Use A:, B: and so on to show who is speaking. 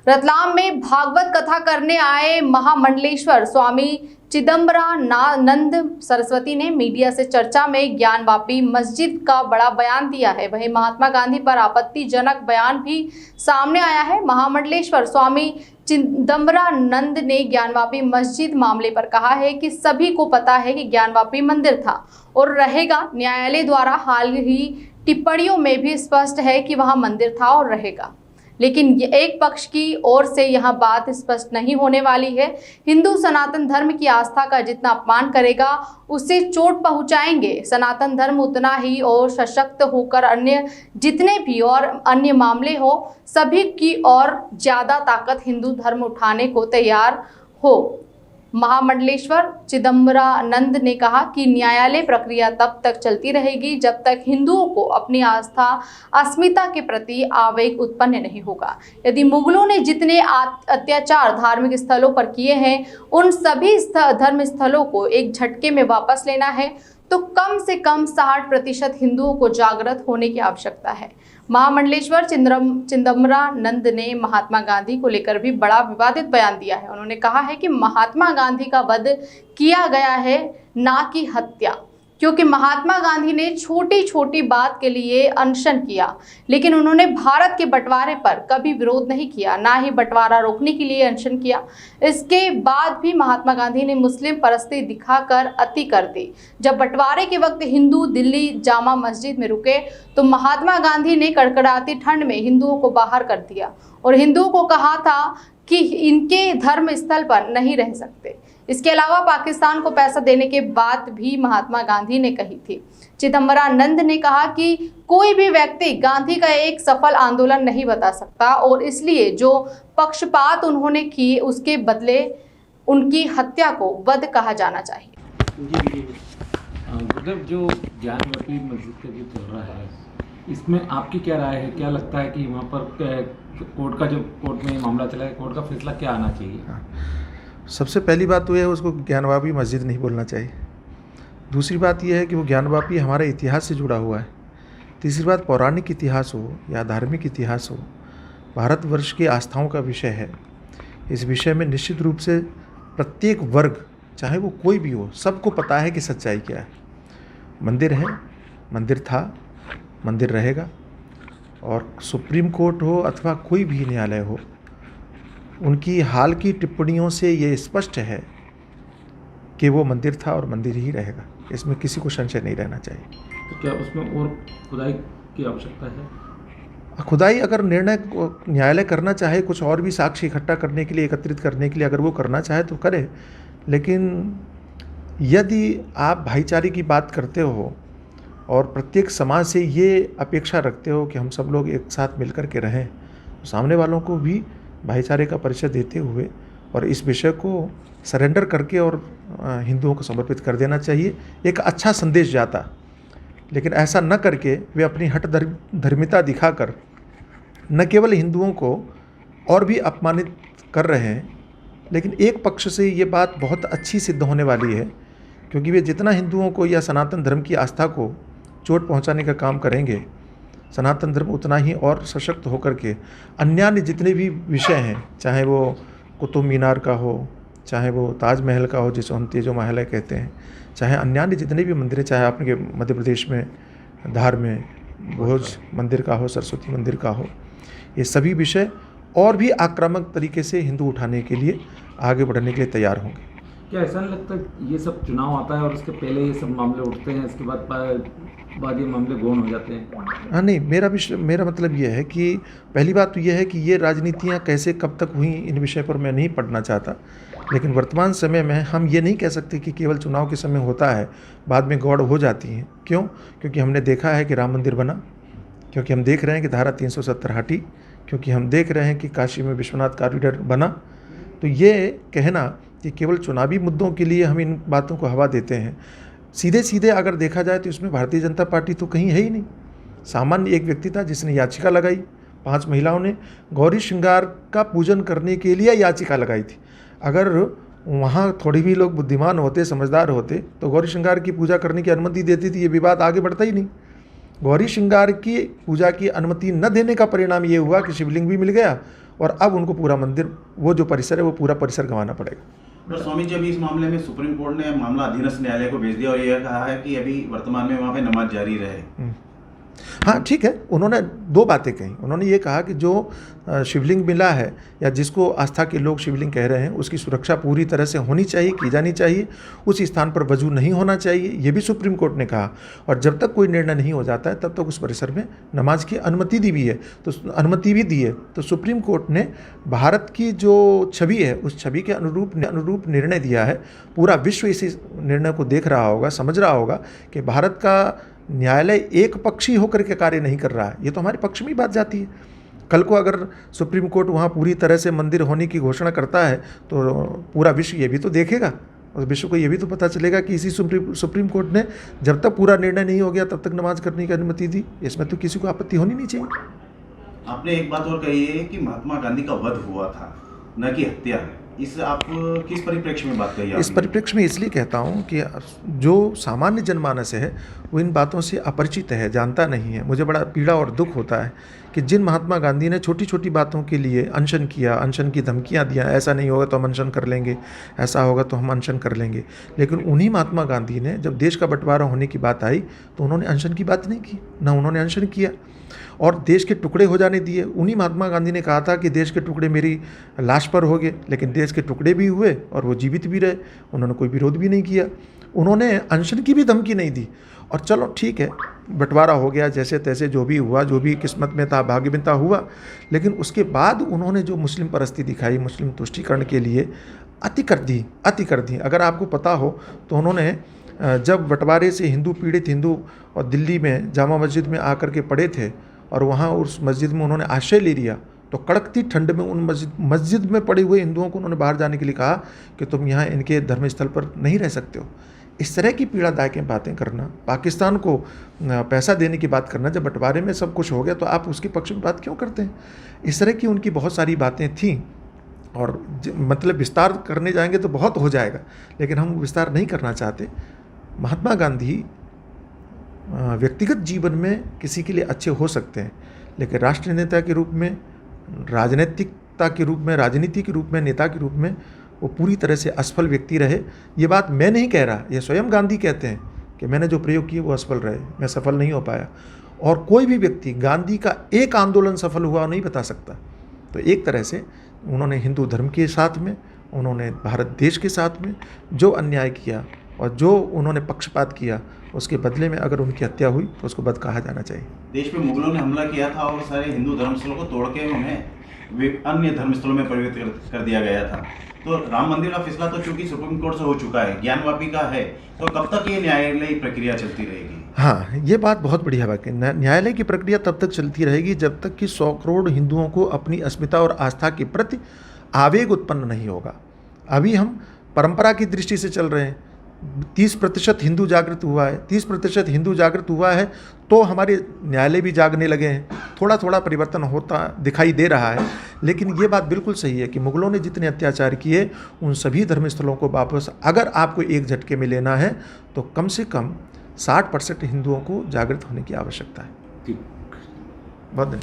A: रतलाम में भागवत कथा करने आए महामंडलेश्वर स्वामी चिदंबरानंद सरस्वती ने मीडिया से चर्चा में ज्ञानवापी मस्जिद का बड़ा बयान दिया है। वहीं महात्मा गांधी पर आपत्तिजनक बयान भी सामने आया है। महामंडलेश्वर स्वामी चिदंबरानंद ने ज्ञानवापी मस्जिद मामले पर कहा है कि सभी को पता है कि ज्ञानवापी मंदिर था और रहेगा। न्यायालय द्वारा हाल ही टिप्पणियों में भी स्पष्ट है कि वहां मंदिर था और रहेगा, लेकिन एक पक्ष की ओर से यह बात स्पष्ट नहीं होने वाली है। हिंदू सनातन धर्म की आस्था का जितना अपमान करेगा उसे चोट पहुंचाएंगे। सनातन धर्म उतना ही और सशक्त होकर अन्य जितने भी और अन्य मामले हो सभी की और ज्यादा ताकत हिंदू धर्म उठाने को तैयार हो। महामंडलेश्वर चिदंबरानंद ने कहा कि न्यायालय प्रक्रिया तब तक चलती रहेगी जब तक हिंदुओं को अपनी आस्था अस्मिता के प्रति आवेग उत्पन्न नहीं होगा। यदि मुगलों ने जितने अत्याचार धार्मिक स्थलों पर किए हैं उन सभी धर्म स्थलों को एक झटके में वापस लेना है तो कम से कम 60% हिंदुओं को जागृत होने की आवश्यकता है। महामंडलेश्वर चिदंबरानंद ने महात्मा गांधी को लेकर भी बड़ा विवादित बयान दिया है। उन्होंने कहा है कि महात्मा गांधी का वध किया गया है, ना कि हत्या, क्योंकि महात्मा गांधी ने छोटी छोटी बात के लिए अनशन किया, लेकिन उन्होंने भारत के बंटवारे पर कभी विरोध नहीं किया, ना ही बंटवारा रोकने के लिए अनशन किया। इसके बाद भी महात्मा गांधी ने मुस्लिम परस्ती दिखाकर अति कर दी। जब बंटवारे के वक्त हिंदू दिल्ली जामा मस्जिद में रुके तो महात्मा गांधी ने कड़कड़ाती ठंड में हिंदुओं को बाहर कर दिया और हिंदुओं को कहा था कि इनके धर्म स्थल पर नहीं रह सकते। इसके अलावा पाकिस्तान को पैसा देने के बात भी महात्मा गांधी ने कही थी। चिदंबरानंद ने कहा कि कोई भी व्यक्ति गांधी का एक सफल आंदोलन नहीं बता सकता और इसलिए जो पक्षपात उन्होंने किए उसके बदले उनकी हत्या को वध कहा जाना चाहिए।
B: मतलब जो ज्ञानवापी मस्जिद का जो चल रहा है इसमें आपकी क्या राय है? क्या लगता है कि वहाँ पर कोर्ट में मामला चला है, कोर्ट का फैसला क्या आना चाहिए?
C: सबसे पहली बात तो यह है उसको ज्ञानवापी मस्जिद नहीं बोलना चाहिए। दूसरी बात यह है कि वो ज्ञानवापी हमारे इतिहास से जुड़ा हुआ है। तीसरी बात पौराणिक इतिहास हो या धार्मिक इतिहास हो, भारतवर्ष की आस्थाओं का विषय है। इस विषय में निश्चित रूप से प्रत्येक वर्ग, चाहे वो कोई भी हो, सबको पता है कि सच्चाई क्या है। मंदिर है, मंदिर था, मंदिर रहेगा, और सुप्रीम कोर्ट हो अथवा कोई भी न्यायालय हो, उनकी हाल की टिप्पणियों से ये स्पष्ट है कि वो मंदिर था और मंदिर ही रहेगा। इसमें किसी को संशय नहीं रहना चाहिए।
B: तो क्या उसमें और खुदाई की आवश्यकता है?
C: खुदाई अगर निर्णय न्यायालय करना चाहे, कुछ और भी साक्ष्य इकट्ठा करने के लिए, एकत्रित करने के लिए अगर वो करना चाहे तो करे, लेकिन यदि आप भाईचारे की बात करते हो और प्रत्येक समाज से ये अपेक्षा रखते हो कि हम सब लोग एक साथ मिलकर के रहें, तो सामने वालों को भी भाईचारे का परिचय देते हुए और इस विषय को सरेंडर करके और हिंदुओं को समर्पित कर देना चाहिए। एक अच्छा संदेश जाता, लेकिन ऐसा न करके वे अपनी हठ धर्मिता दिखाकर न केवल हिंदुओं को और भी अपमानित कर रहे हैं, लेकिन एक पक्ष से ये बात बहुत अच्छी सिद्ध होने वाली है, क्योंकि वे जितना हिंदुओं को या सनातन धर्म की आस्था को चोट पहुंचाने का काम करेंगे, सनातन धर्म उतना ही और सशक्त होकर के अन्य जितने भी विषय हैं, चाहे वो कुतुब मीनार का हो, चाहे वो ताजमहल का हो जिसे हम तेजो महल कहते हैं, चाहे अन्य जितने भी मंदिर हैं, चाहे आपके मध्य प्रदेश में धार में भोज मंदिर का हो, सरस्वती मंदिर का हो, ये सभी विषय और भी आक्रामक तरीके से हिंदू उठाने के लिए आगे बढ़ने के लिए तैयार होंगे।
B: क्या ऐसा नहीं लगता ये सब चुनाव आता है और उसके पहले ये सब मामले उठते हैं, इसके बाद ये मामले गौण हो जाते हैं?
C: हाँ, नहीं, मेरा मतलब ये है कि पहली बात तो ये है कि ये राजनीतियाँ कैसे कब तक हुई इन विषय पर मैं नहीं पढ़ना चाहता, लेकिन वर्तमान समय में हम ये नहीं कह सकते कि केवल चुनाव के समय होता है, बाद में गौड़ हो जाती हैं। क्यों? क्योंकि हमने देखा है कि राम मंदिर बना, क्योंकि हम देख रहे हैं कि धारा 370 हटी, क्योंकि हम देख रहे हैं कि काशी में विश्वनाथ कॉरिडोर बना। तो ये कहना कि केवल चुनावी मुद्दों के लिए हम इन बातों को हवा देते हैं, सीधे सीधे अगर देखा जाए तो इसमें भारतीय जनता पार्टी तो कहीं है ही नहीं। सामान्य एक व्यक्ति था जिसने याचिका लगाई, 5 महिलाओं ने गौरी श्रृंगार का पूजन करने के लिए याचिका लगाई थी। अगर वहाँ थोड़ी भी लोग बुद्धिमान होते, समझदार होते, तो गौरी श्रृंगार की पूजा करने की अनुमति देती थी, ये विवाद आगे बढ़ता ही नहीं। गौरी श्रृंगार की पूजा की अनुमति न देने का परिणाम ये हुआ कि शिवलिंग भी मिल गया और अब उनको पूरा मंदिर, वो जो परिसर है वो पूरा परिसर गंवाना पड़ेगा।
D: तो स्वामी जी, अभी इस मामले में सुप्रीम कोर्ट ने मामला अधीनस्थ न्यायालय को भेज दिया और यह कहा है कि अभी वर्तमान में वहाँ पे नमाज जारी रहे।
C: हाँ ठीक है, उन्होंने दो बातें कही। उन्होंने ये कहा कि जो शिवलिंग मिला है या जिसको आस्था के लोग शिवलिंग कह रहे हैं उसकी सुरक्षा पूरी तरह से होनी चाहिए, की जानी चाहिए, उस स्थान पर वजू नहीं होना चाहिए, ये भी सुप्रीम कोर्ट ने कहा। और जब तक कोई निर्णय नहीं हो जाता है तब तक उस परिसर में नमाज की अनुमति दी भी दी है। तो सुप्रीम कोर्ट ने भारत की जो छवि है उस छवि के अनुरूप निर्णय दिया है। पूरा विश्व इसी निर्णय को देख रहा होगा, समझ रहा होगा कि भारत का न्यायालय एक पक्षी होकर के कार्य नहीं कर रहा है। ये तो हमारे पक्ष में ही बात जाती है। कल को अगर सुप्रीम कोर्ट वहाँ पूरी तरह से मंदिर होने की घोषणा करता है तो पूरा विश्व ये भी तो देखेगा और विश्व को ये भी तो पता चलेगा कि इसी सुप्रीम कोर्ट ने जब तक पूरा निर्णय नहीं हो गया तब तक नमाज करने की अनुमति दी। इसमें तो किसी को आपत्ति होनी नहीं चाहिए।
D: आपने एक बात और कही है कि महात्मा गांधी का वध हुआ था, न कि हत्या है। इस आप किस परिप्रेक्ष्य में बात कही आपने?
C: इस परिप्रेक्ष्य में इसलिए कहता हूँ कि जो सामान्य जनमानस है वो इन बातों से अपरिचित है, जानता नहीं है। मुझे बड़ा पीड़ा और दुख होता है कि जिन महात्मा गांधी ने छोटी छोटी बातों के लिए अनशन किया, अनशन की धमकियाँ दिया, ऐसा नहीं होगा तो हम अनशन कर लेंगे, ऐसा होगा तो हम अनशन कर लेंगे, लेकिन उन्हीं महात्मा गांधी ने जब देश का बंटवारा होने की बात आई तो उन्होंने अनशन की बात नहीं की, ना उन्होंने अनशन किया और देश के टुकड़े हो जाने दिए। उन्हीं महात्मा गांधी ने कहा था कि देश के टुकड़े मेरी लाश पर हो गए, लेकिन देश के टुकड़े भी हुए और वो जीवित भी रहे, उन्होंने कोई विरोध भी नहीं किया, उन्होंने अनशन की भी धमकी नहीं दी। और चलो ठीक है, बंटवारा हो गया, जैसे तैसे जो भी हुआ, जो भी किस्मत में था, भाग्य में था हुआ, लेकिन उसके बाद उन्होंने जो मुस्लिम परस्ती दिखाई, मुस्लिम तुष्टीकरण के लिए अति कर दी। अगर आपको पता हो तो उन्होंने जब बंटवारे से हिंदू, पीड़ित हिंदू और दिल्ली में जामा मस्जिद में आकर के पड़े थे और वहाँ उस मस्जिद में उन्होंने आश्रय ले लिया, तो कड़कती ठंड में उन मस्जिद में पड़े हुए हिंदुओं को उन्होंने बाहर जाने के लिए कहा कि तुम यहाँ इनके धर्मस्थल पर नहीं रह सकते हो। इस तरह की पीड़ादायक बातें करना, पाकिस्तान को पैसा देने की बात करना, जब बंटवारे में सब कुछ हो गया तो आप उसके पक्ष में बात क्यों करते हैं? इस तरह की उनकी बहुत सारी बातें थीं और मतलब विस्तार करने जाएंगे तो बहुत हो जाएगा, लेकिन हम विस्तार नहीं करना चाहते। महात्मा गांधी व्यक्तिगत जीवन में किसी के लिए अच्छे हो सकते हैं, लेकिन राष्ट्रीय नेता के रूप में, राजनीतिकता के रूप में, राजनीति के रूप में, नेता के रूप में वो पूरी तरह से असफल व्यक्ति रहे। ये बात मैं नहीं कह रहा, ये स्वयं गांधी कहते हैं कि मैंने जो प्रयोग किए वो असफल रहे, मैं सफल नहीं हो पाया। और कोई भी व्यक्ति गांधी का एक आंदोलन सफल हुआ नहीं बता सकता। तो एक तरह से उन्होंने हिंदू धर्म के साथ में, उन्होंने भारत देश के साथ में जो अन्याय किया और जो उन्होंने पक्षपात किया, उसके बदले में अगर उनकी हत्या हुई तो उसको बद कहा जाना चाहिए।
D: देश में मुगलों ने हमला किया था और सारे हिंदू धर्मस्थलों को तोड़ के उन्हें अन्य धर्मस्थलों में परिवर्तित कर दिया गया था। तो राम मंदिर का फैसला तो चूंकि सुप्रीम कोर्ट से हो चुका है, ज्ञानवापी का है, तो कब तक ये न्यायालयी प्रक्रिया चलती रहेगी?
C: हाँ, ये बात बहुत बढ़िया बात है। न्यायालय की प्रक्रिया तब तक चलती रहेगी जब तक कि 100 करोड़ हिंदुओं को अपनी अस्मिता और आस्था के प्रति आवेग उत्पन्न नहीं होगा। अभी हम परंपरा की दृष्टि से चल रहे हैं। 30% हिंदू जागृत हुआ है, 30% हिंदू जागृत हुआ है तो हमारे न्यायालय भी जागने लगे हैं। थोड़ा थोड़ा परिवर्तन होता दिखाई दे रहा है, लेकिन ये बात बिल्कुल सही है कि मुगलों ने जितने अत्याचार किए उन सभी धर्मस्थलों को वापस अगर आपको एक झटके में लेना है तो कम से कम 60% हिंदुओं को जागृत होने की आवश्यकता है।
B: ठीक।
C: बहुत धन्यवाद।